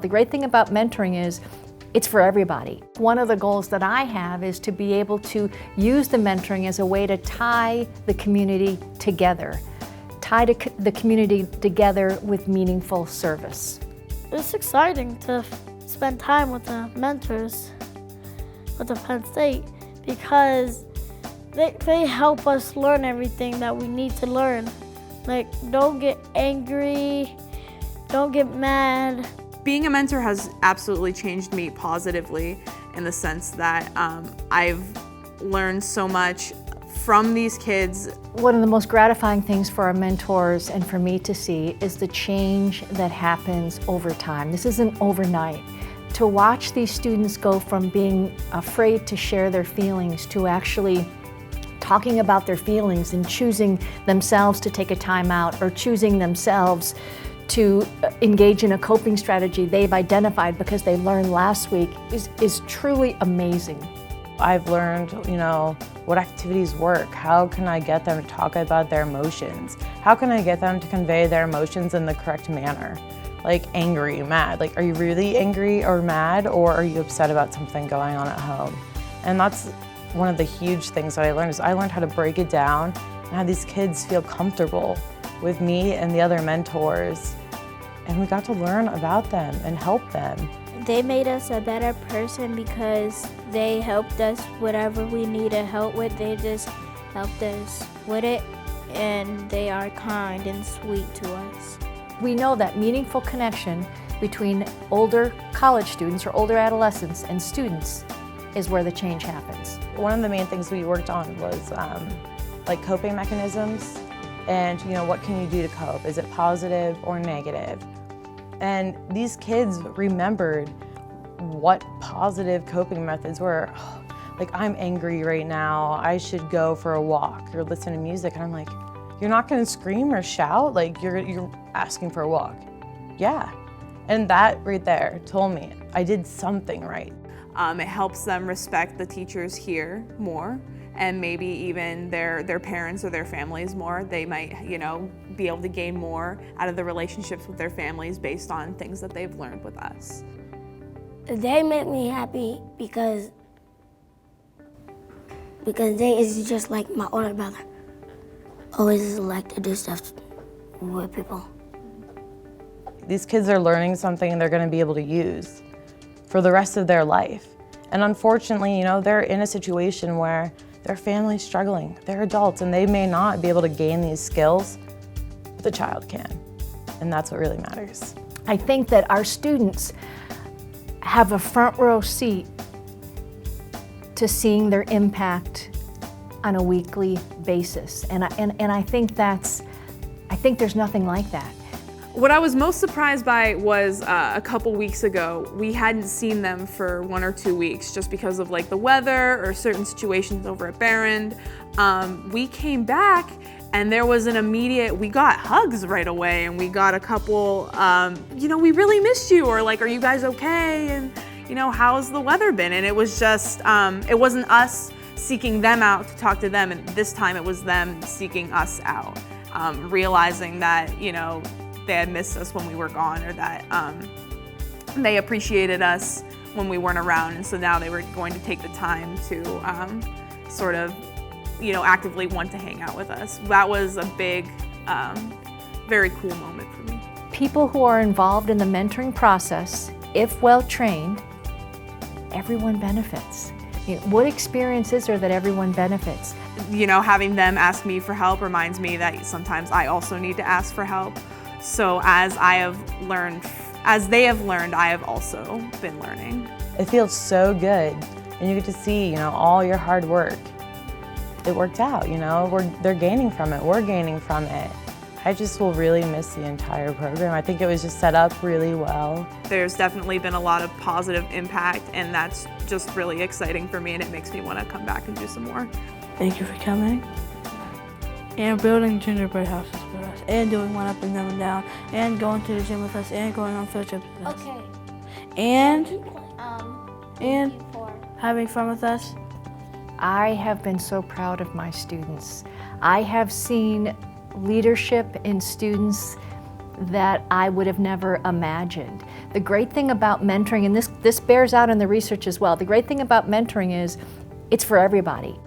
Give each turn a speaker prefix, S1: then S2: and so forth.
S1: The great thing about mentoring is it's for everybody. One of the goals that I have is to be able to use the mentoring as a way to tie the community together, the community together with meaningful service.
S2: It's exciting to spend time with the mentors with the Penn State because they help us learn everything that we need to learn. Like, don't get angry, don't get mad.
S3: Being a mentor has absolutely changed me positively in the sense that I've learned so much from these kids.
S1: One of the most gratifying things for our mentors and for me to see is the change that happens over time. This isn't overnight. To watch these students go from being afraid to share their feelings to actually talking about their feelings and choosing themselves to take a time out or choosing themselves to engage in a coping strategy they've identified because they learned last week is truly amazing.
S4: I've learned, what activities work. How can I get them to talk about their emotions? How can I get them to convey their emotions in the correct manner? Like angry, mad. Like, are you really angry or mad, or are you upset about something going on at home? And that's one of the huge things that I learned is I learned how to break it down and have these kids feel comfortable with me and the other mentors. And we got to learn about them and help them.
S5: They made us a better person because they helped us whatever we needed help with. They just helped us with it, and they are kind and sweet to us.
S1: We know that meaningful connection between older college students or older adolescents and students is where the change happens.
S4: One of the main things we worked on was like coping mechanisms and what can you do to cope? Is it positive or negative? And these kids remembered what positive coping methods were. Like, I'm angry right now, I should go for a walk or listen to music. And I'm like, you're not gonna scream or shout? Like, you're asking for a walk. Yeah. And that right there told me I did something right.
S3: It helps them respect the teachers here more, and maybe even their parents or their families more. They might, be able to gain more out of the relationships with their families based on things that they've learned with us.
S6: They make me happy because they is just like my older brother. Always like to do stuff with people.
S4: These kids are learning something they're going to be able to use for the rest of their life. And unfortunately, they're in a situation where their family's struggling. They're adults and they may not be able to gain these skills, but the child can. And that's what really matters.
S1: I think that our students have a front row seat to seeing their impact on a weekly basis. And I think there's nothing like that.
S3: What I was most surprised by was a couple weeks ago, we hadn't seen them for 1 or 2 weeks just because of like the weather or certain situations over at Behrend. We came back and there was we got hugs right away, and we got a couple, we really missed you, or like, are you guys okay? And how's the weather been? And it was just, it wasn't us seeking them out to talk to them, and this time it was them seeking us out, realizing that, they had missed us when we were gone, or that they appreciated us when we weren't around, and so now they were going to take the time to sort of, actively want to hang out with us. That was a big, very cool moment for me.
S1: People who are involved in the mentoring process, if well trained, everyone benefits. What experience is there that everyone benefits?
S3: Having them ask me for help reminds me that sometimes I also need to ask for help. So as they have learned, I have also been learning.
S4: It feels so good, and you get to see, all your hard work. It worked out, they're gaining from it, we're gaining from it. I just will really miss the entire program. I think it was just set up really well.
S3: There's definitely been a lot of positive impact, and that's just really exciting for me, and it makes me want to come back and do some more.
S2: Thank you for coming and building gingerbread houses with us, and doing one up and down, and going to the gym with us, and going on field trips with us.
S5: Okay.
S2: And having fun with us.
S1: I have been so proud of my students. I have seen leadership in students that I would have never imagined. The great thing about mentoring, and this bears out in the research as well, the great thing about mentoring is it's for everybody.